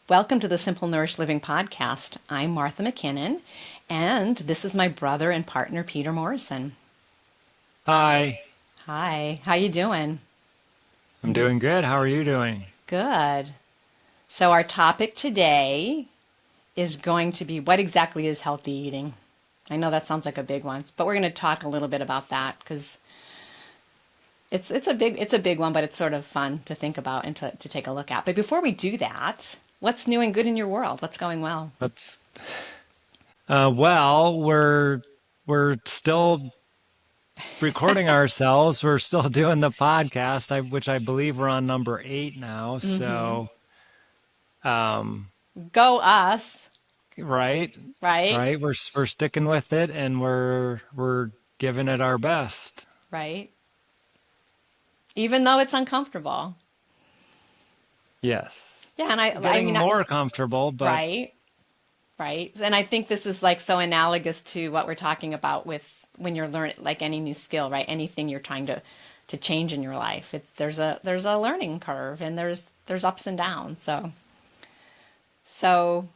Welcome to the Simple Nourished Living podcast. I'm Martha McKinnon, and this is my brother and partner, Peter Morrison. Hi, Hi, how you doing? I'm doing good. How are you doing? Good. So our topic today is going to be what exactly is healthy eating? I know that sounds like a big one, but we're going to talk a little bit about that because it's a big one, but it's sort of fun to think about and to take a look at. But before we do that, what's new and good in your world? What's going well? Let's. Well, we're still recording ourselves. We're still doing the podcast, which I believe we're on number 8 now. Mm-hmm. So, um, Go us, right, right? right. We're sticking with it, and we're giving it our best. Right? Even though it's uncomfortable. Yes, Yeah, and I getting mean, more comfortable, but right, right. And I think this is like so analogous to what we're talking about with when you're learning like any new skill, right? Anything you're trying to change in your life. There's a learning curve and there's ups and downs. So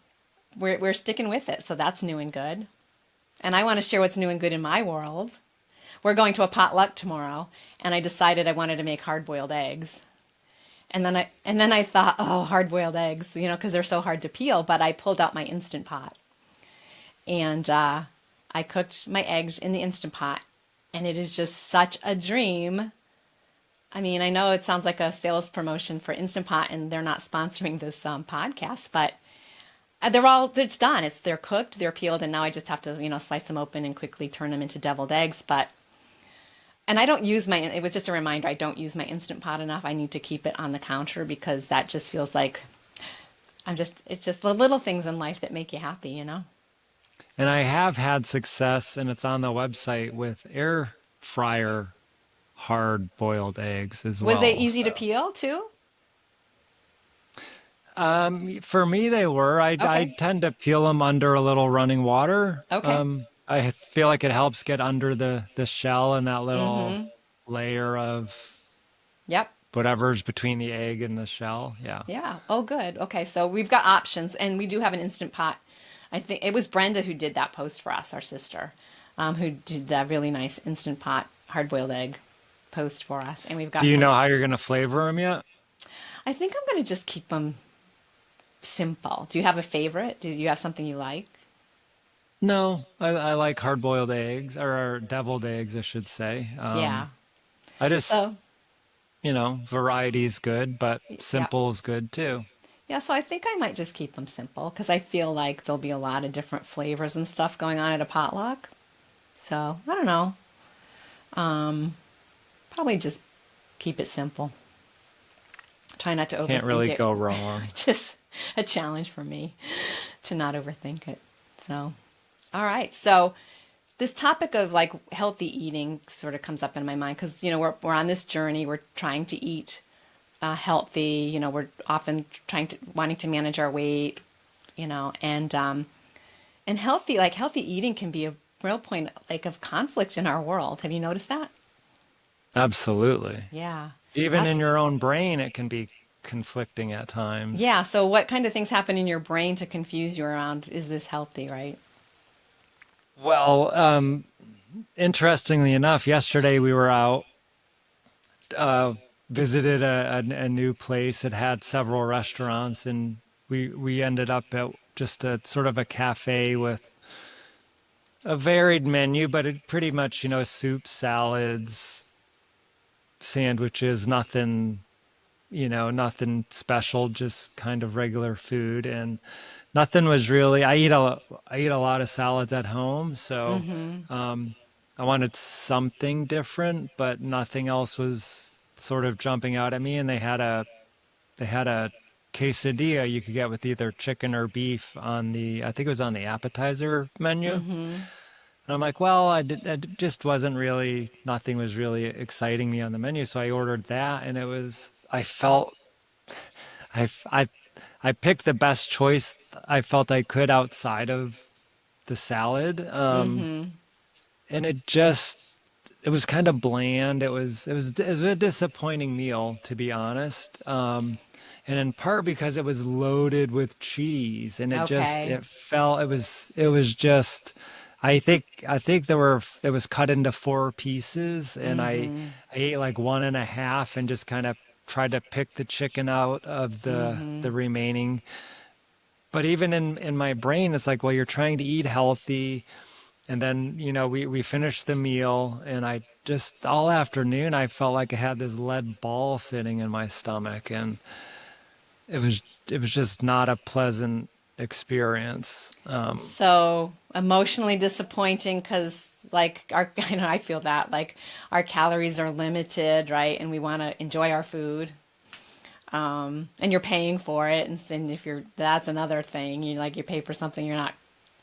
we're sticking with it. So that's new and good. And I want to share what's new and good in my world. We're going to a potluck tomorrow, and I decided I wanted to make hard-boiled eggs. And then I thought, oh, hard-boiled eggs, because they're so hard to peel. But I pulled out my Instant Pot, and I cooked my eggs in the Instant Pot, and it is just such a dream. I mean, I know it sounds like a sales promotion for Instant Pot, and they're not sponsoring this podcast, but it's done. They're cooked, they're peeled, and now I just have to slice them open and quickly turn them into deviled eggs. But and I don't use it was just a reminder, I don't use my Instant Pot enough. I need to keep it on the counter because that just feels like it's just the little things in life that make you happy. and I have had success, and it's on the website with air fryer hard boiled eggs as Were they well. easy to So, peel too? for me, they were. I Okay. tend to peel them under a little running water. Okay. I feel like it helps get under the shell and that little Mm-hmm. layer of Yep. whatever's between the egg and the shell. Yeah. Yeah. Oh, good. Okay. So we've got options, and we do have an Instant Pot. I think it was Brenda who did that post for us, our sister, who did that really nice Instant Pot hard-boiled egg post for us. And we've Do got you them. know how you're gonna flavor them yet? I think I'm going to just keep them simple. Do you have a favorite? Do you have something you like? No, I like hard boiled eggs or deviled eggs, I should say. Yeah. I just, So, variety is good, but yeah. simple is good too. Yeah, so I think I might just keep them simple because I feel like there'll be a lot of different flavors and stuff going on at a potluck. So, I don't know. Um, Probably just keep it simple. Try not to Can't overthink really it. go wrong. Just a challenge for me to not overthink it. So, all right. So, this topic of like healthy eating sort of comes up in my mind because we're on this journey. We're trying to eat healthy. We're often wanting to manage our weight. And healthy eating can be a real point like of conflict in our world. Have you noticed that? Absolutely. Yeah. Even in That's your own brain, it can be conflicting at times. Yeah, so what kind of things happen in your brain to confuse you around is this healthy, right? Well, interestingly enough, yesterday we were out, uh, visited a new place that had several restaurants, and we ended up at just a sort of a cafe with a varied menu, but it pretty much, soup, salads, sandwiches, nothing special, just kind of regular food. And nothing was really, I eat a lot of salads at home. So, Mm-hmm. um, I wanted something different, but nothing else was sort of jumping out at me. And they had a quesadilla you could get with either chicken or beef I think it was on the appetizer menu. Mm-hmm. And I'm like, well, I just wasn't really, nothing was really exciting me on the menu. So I ordered that, and I felt, I, I, I picked the best choice I felt I could outside of the salad. Mm-hmm. And it was kind of bland. It was a disappointing meal, to be honest. and in part because it was loaded with cheese, and Okay. it felt it was just. I think it was cut into four pieces, and Mm-hmm. I ate like one and a half, and just kind of tried to pick the chicken out of Mm-hmm. the remaining. But even in my brain, it's like, well, you're trying to eat healthy. And then, we finished the meal, and I just, all afternoon, I felt like I had this lead ball sitting in my stomach, and it was, it was just not a pleasant experience. So emotionally disappointing because, like, our, I know I feel that, like, our calories are limited, right? And we want to enjoy our food. And you're paying for it. And then if you're, that's another thing. You pay for something you're not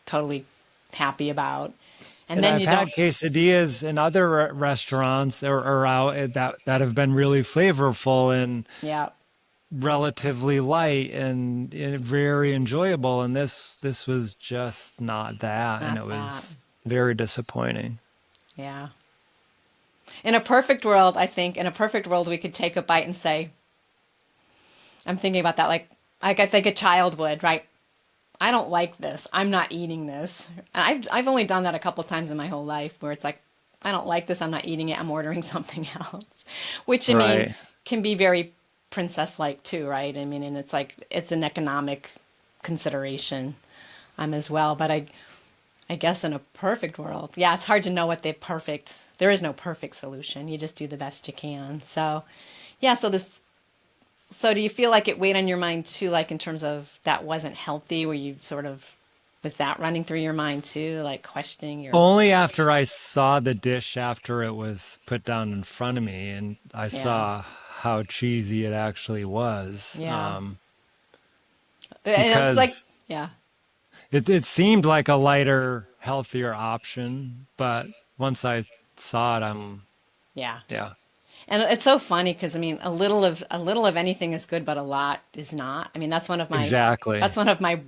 totally happy about. And And then I've you don't, had quesadillas in other restaurants or out that have been really flavorful and yeah, relatively light and very enjoyable. And this was just not that, and not it that. was very disappointing. Yeah. In a perfect world, I think, in a perfect world, we could take a bite and say, I'm thinking about that like I think a child would, right? I don't like this. I'm not eating this. And I've only done that a couple times in my whole life where it's like, I don't like this. I'm not eating it. I'm ordering something else, which I mean Right. can be very princess like too, right? I mean, and it's like it's an economic consideration as well. But I guess in a perfect world, yeah, it's hard to know what the perfect. There is no perfect solution. You just do the best you can. So, yeah. So do you feel like it weighed on your mind too, like in terms of that wasn't healthy, where you sort of was that running through your mind too, like questioning your, Only after I saw the dish after it was put down in front of me, and I yeah, saw how cheesy it actually was. yeah. And it's like, Because yeah, it seemed like a lighter, healthier option, but once I saw it, yeah. yeah, And it's so funny because I mean, a little of anything is good, but a lot is not. I mean, exactly. that's one of my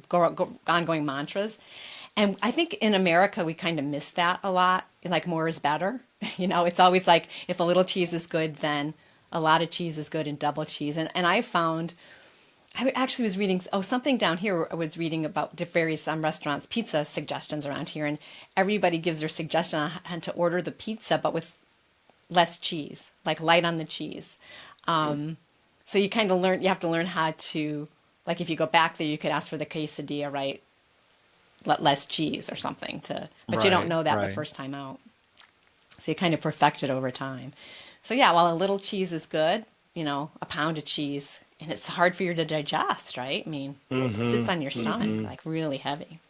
ongoing mantras. And I think in America we kind of miss that a lot. Like more is better. It's always like if a little cheese is good, then a lot of cheese is good and double cheese. And I found I actually was reading something down here. I was reading about various restaurants, pizza suggestions around here, and everybody gives their suggestion on to order the pizza, but with less cheese, like light on the cheese. So you kind of learn, you have to learn how to, like if you go back there, you could ask for the quesadilla, right? Less cheese or something but you don't Right, know that the right. first time out. So you kind of perfect it over time. So yeah, while a little cheese is good, a pound of cheese, and it's hard for you to digest, right? I mean, it sits Mm-hmm. on your stomach Mm-hmm. like really heavy.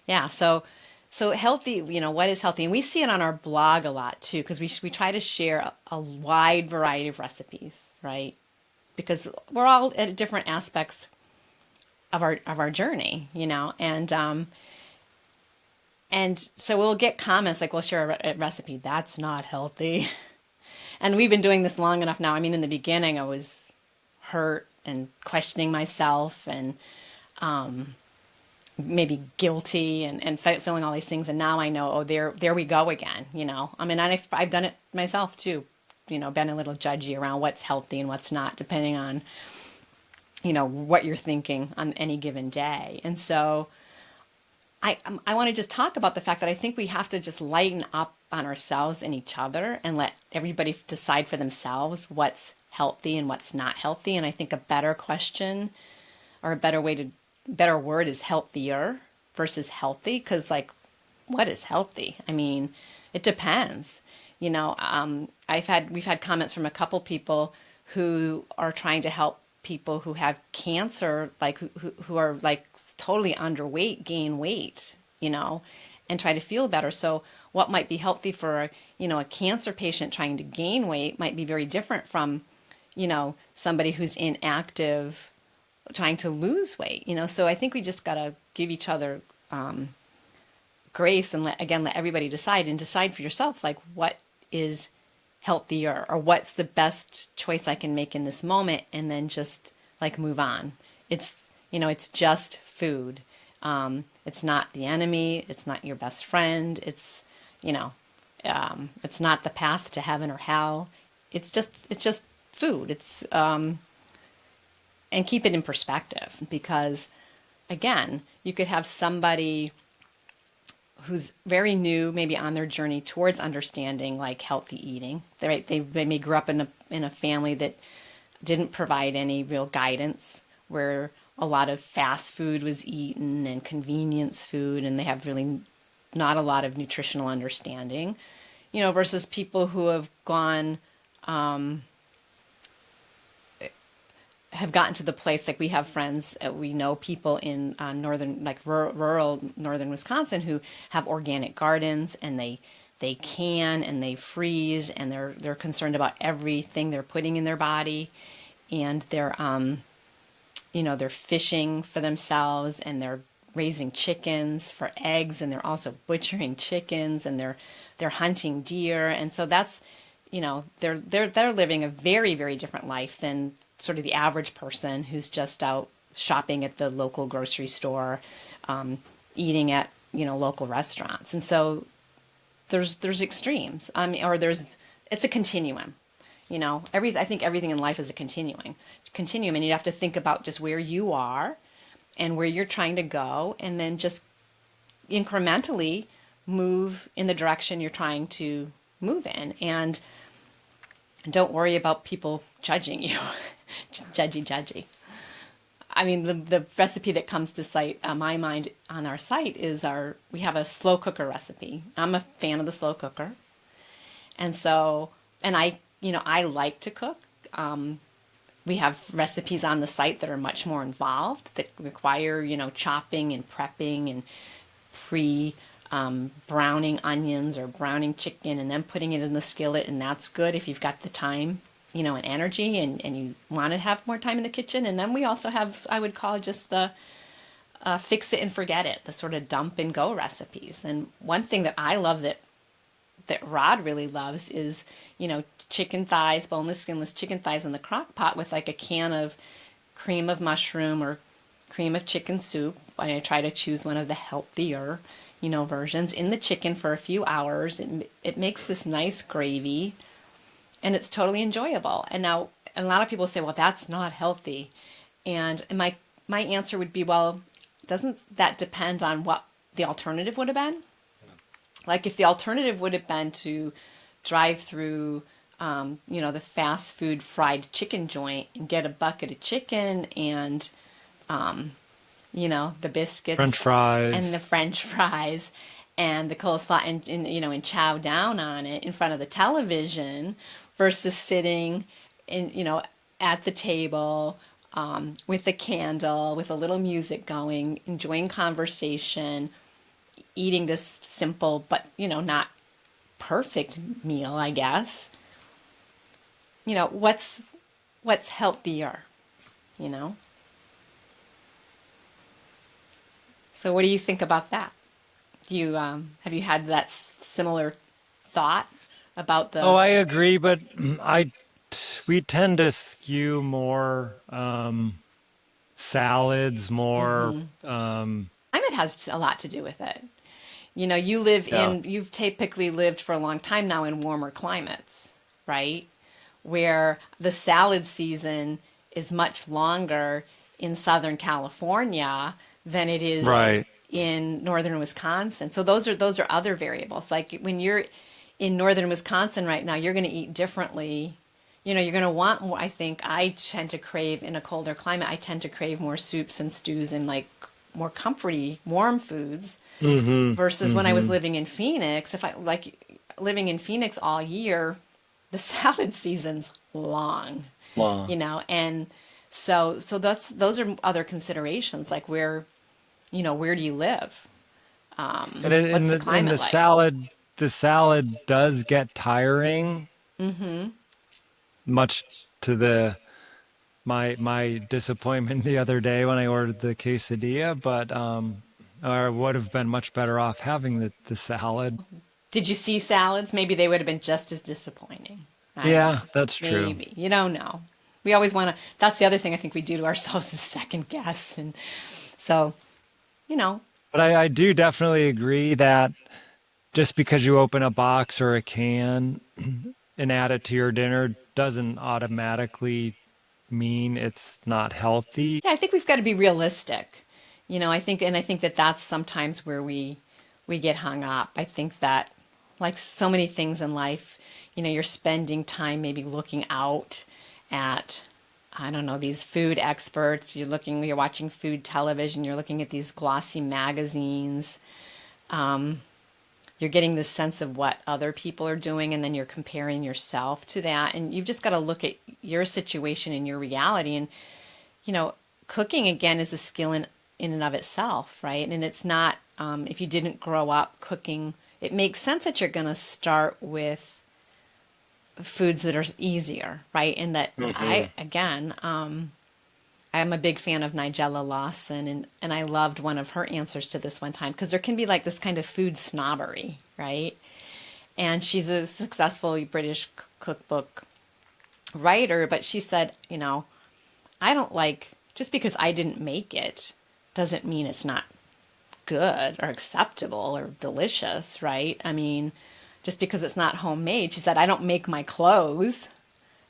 Yeah, so healthy, what is healthy? And we see it on our blog a lot too, because we try to share a wide variety of recipes, right? Because we're all at different aspects of our journey, and so we'll get comments like we'll share a recipe that's not healthy, and we've been doing this long enough now. I mean, in the beginning, I was hurt and questioning myself and maybe guilty and feeling all these things, and now I know, oh, there we go again. I mean, I've done it myself too. Been a little judgy around what's healthy and what's not, depending on what you're thinking on any given day. And so I want to just talk about the fact that I think we have to just lighten up on ourselves and each other and let everybody decide for themselves what's healthy and what's not healthy. And I think a better question or a better word is healthier versus healthy. Because like, what is healthy? I mean, it depends. We've had comments from a couple people who are trying to help people who have cancer, like who are like totally underweight, gain weight, and try to feel better. So what might be healthy for a cancer patient trying to gain weight might be very different from somebody who's inactive trying to lose weight. So I think we just got to give each other grace and let everybody decide for yourself, like what is healthier or what's the best choice I can make in this moment, and then just like move on. It's just food. It's not the enemy. It's not your best friend. It's not the path to heaven or hell. It's just food. and keep it in perspective, because again, you could have somebody who's very new, maybe on their journey towards understanding like healthy eating. They may grew up in a family that didn't provide any real guidance, where a lot of fast food was eaten and convenience food, and they have really not a lot of nutritional understanding, versus people who have gotten to the place, like we have friends, we know people in northern, like rural northern Wisconsin, who have organic gardens, and they can and they freeze, and they're concerned about everything they're putting in their body, and they're fishing for themselves, and they're raising chickens for eggs, and they're also butchering chickens, and they're hunting deer, and so that's, they're living a very, very different life than sort of the average person who's just out shopping at the local grocery store, eating at local restaurants. And so there's extremes. I mean, or it's a continuum. I think everything in life is a continuum, and you have to think about just where you are and where you're trying to go, and then just incrementally move in the direction you're trying to move in, and don't worry about people judging you. Judgy. I mean, the recipe that comes to my mind on our site is we have a slow cooker recipe. I'm a fan of the slow cooker. And so, and I like to cook. We have recipes on the site that are much more involved, that require, chopping and prepping and browning onions or browning chicken and then putting it in the skillet. And that's good if you've got the time, and energy, and you want to have more time in the kitchen. And then we also have, I would call, just the fix it and forget it, the sort of dump and go recipes. And one thing that I love that Rod really loves is, chicken thighs, boneless, skinless chicken thighs in the crock pot with like a can of cream of mushroom or cream of chicken soup. I try to choose one of the healthier, versions, in the chicken for a few hours. It makes this nice gravy, and it's totally enjoyable. And a lot of people say, well, that's not healthy. And my answer would be, well, doesn't that depend on what the alternative would have been? Like if the alternative would have been to drive through, the fast food fried chicken joint and get a bucket of chicken and, the biscuits, French and fries. the French fries and the coleslaw, and chow down on it in front of the television, versus sitting at the table, with a candle, with a little music going, enjoying conversation, eating this simple but not perfect meal, I guess. What's healthier, you know? So what do you think about that? Do you have you had that similar thought about Oh, the I agree, but I we tend to skew more salads, more climate has a lot to do with it. yeah, You've typically lived for a long time now in warmer climates, right? Where the salad season is much longer in Southern California than it is right. in northern Wisconsin. So those are other variables. Like when you're in northern Wisconsin right now, you're going to eat differently. You're going to want more. I think I tend to crave, in a colder climate, I tend to crave more soups and stews and like more comforty, warm foods, versus when I was Mm-hmm. living in Phoenix. If I like living in Phoenix all year, the salad season's long, Long. and so those are other considerations, like where do you live? And in What's the the climate like? the salad does get tiring, much to the my disappointment the other day when I ordered the quesadilla, but I would have been much better off having the salad. Did you see salads? Maybe they would have been just as disappointing. I don't Yeah, know. that's true. Maybe. You don't know. We always want to, that's the other thing I think we do to ourselves, is second guess. And so, you know, But I do definitely agree that just because you open a box or a can and add it to your dinner doesn't automatically mean it's not healthy. Yeah, I think we've got to be realistic. I think that that's sometimes where we get hung up. I think that like so many things in life, you're spending time maybe looking out at I don't know, these food experts, you're watching food television, you're looking at these glossy magazines. You're getting this sense of what other people are doing and then you're comparing yourself to that and you've just got to look at your situation and your reality and you know, cooking again is a skill in and of itself, right? And it's not, if you didn't grow up cooking, it makes sense that you're going to start with foods that are easier, right? And that Hmm. I'm a big fan of Nigella Lawson, and I loved one of her answers to this one time because there can be like this kind of food snobbery, right? And she's a successful British cookbook writer, but she said, I don't like, just because I didn't make it doesn't mean it's not good or acceptable or delicious, right? I mean, just because it's not homemade, she said, I don't make my clothes,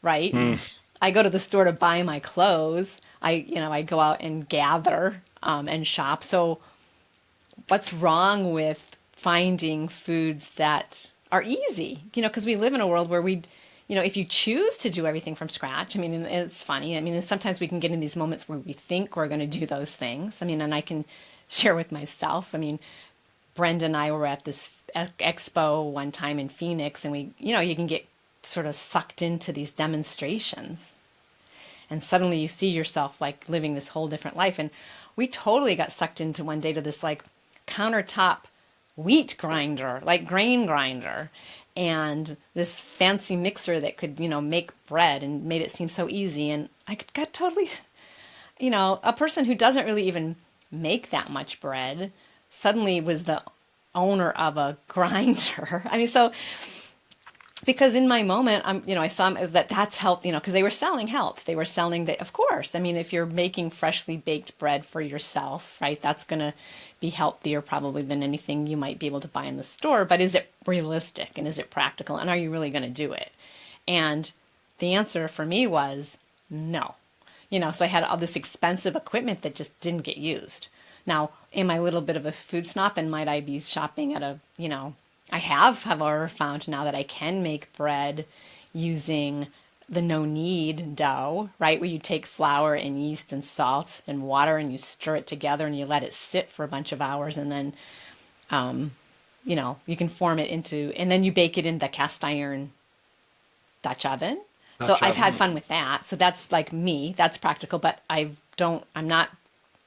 right? I go to the store to buy my clothes. I go out and gather and shop. So what's wrong with finding foods that are easy? Because we live in a world where if you choose to do everything from scratch, I mean, and it's funny. I mean, and sometimes we can get in these moments where we think we're going to do those things. I mean, and I can share with myself. I mean, Brenda and I were at this expo one time in Phoenix, and you can get sort of sucked into these demonstrations and suddenly you see yourself like living this whole different life. And we totally got sucked into one day to this like countertop wheat grinder, like grain grinder, and this fancy mixer that could, make bread and made it seem so easy. And I got totally, a person who doesn't really even make that much bread suddenly was the owner of a grinder. I mean, so because in my moment I saw that that's health, because they were selling health, they were selling that, of course. I mean, if you're making freshly baked bread for yourself, right, that's going to be healthier probably than anything you might be able to buy in the store. But is it realistic and is it practical and are you really going to do it? And the answer for me was no. So I had all this expensive equipment that just didn't get used. Now, am I a little bit of a food snob and might I be shopping at a, I have, however, found now that I can make bread using the no knead dough, right? Where you take flour and yeast and salt and water and you stir it together and you let it sit for a bunch of hours and then, you can form it into, and then you bake it in the cast iron Dutch oven. So Dutch I've had oven. fun with that. So that's like me, that's practical, but I'm not,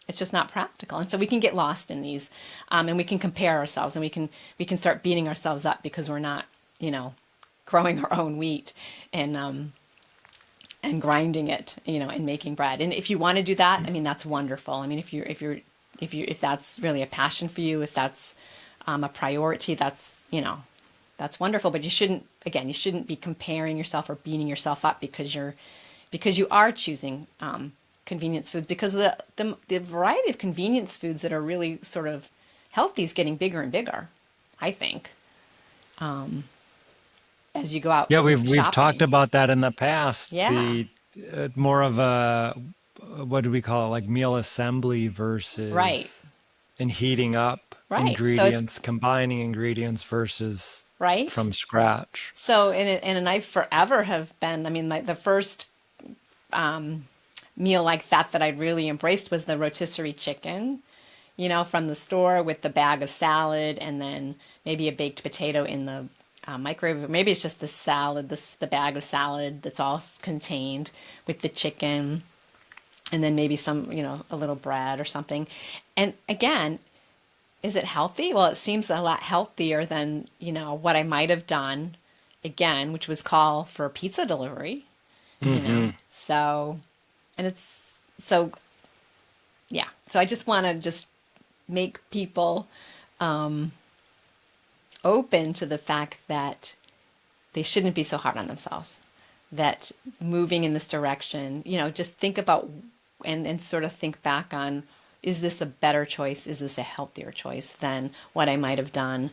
it's just not practical. And so we can get lost in these, and we can compare ourselves and we can start beating ourselves up because we're not, you know, growing our own wheat and grinding it, and making bread. And if you want to do that, I mean, that's wonderful. I mean, if that's really a passion for you, if that's a priority, that's wonderful. But you shouldn't be comparing yourself or beating yourself up because you are choosing convenience foods, because the variety of convenience foods that are really sort of healthy is getting bigger and bigger, I think, as you go out Yeah, we've talked shopping. about that in the past. Yeah, The more of a, what do we call it, like meal assembly right, versus and heating up right. So it's ingredients, combining ingredients versus right. from scratch. So and I forever have been. I mean, the first meal like that I really embraced was the rotisserie chicken, from the store with the bag of salad and then maybe a baked potato in the microwave. Or maybe it's just the salad, the bag of salad that's all contained with the chicken, and then maybe some, a little bread or something. And again, is it healthy? Well, it seems a lot healthier than, what I might have done again, which was call for pizza delivery, Hmm. So, and it's so, yeah. So I just want to just make people open to the fact that they shouldn't be so hard on themselves. That moving in this direction, just think about and sort of think back on, is this a better choice? Is this a healthier choice than what I might have done,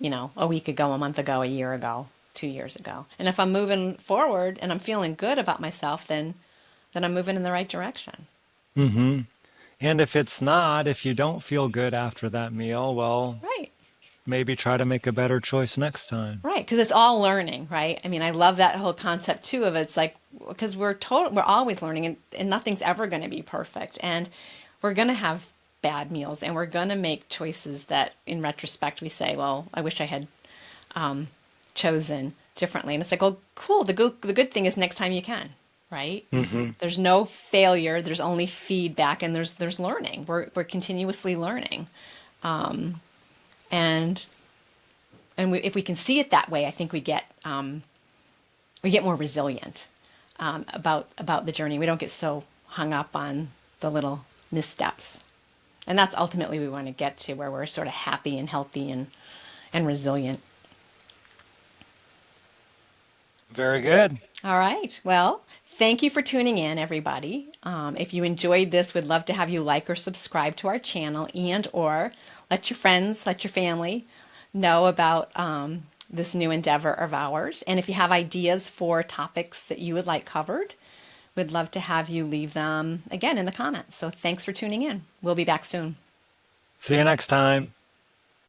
a week ago, a month ago, a year ago, 2 years ago? And if I'm moving forward and I'm feeling good about myself, then then I'm moving in the right direction. Mm-hmm. And if it's not, if you don't feel good after that meal, well, Right. maybe try to make a better choice next time. Right, because it's all learning, right? I mean, I love that whole concept too of it's like because we're always learning and nothing's ever going to be perfect and we're going to have bad meals and we're going to make choices that in retrospect we say, well, I wish I had chosen differently. And it's like, oh, cool. The good thing is next time you can, right? Mm-hmm. There's no failure. There's only feedback, and there's learning. We're continuously learning, and if we can see it that way, I think we get more resilient about the journey. We don't get so hung up on the little missteps, and that's ultimately we want to get to where we're sort of happy and healthy and resilient. Very good. All right. Well, thank you for tuning in, everybody. If you enjoyed this, we'd love to have you like or subscribe to our channel and or let your friends, let your family know about this new endeavor of ours. And if you have ideas for topics that you would like covered, we'd love to have you leave them again in the comments. So thanks for tuning in. We'll be back soon. See you next time.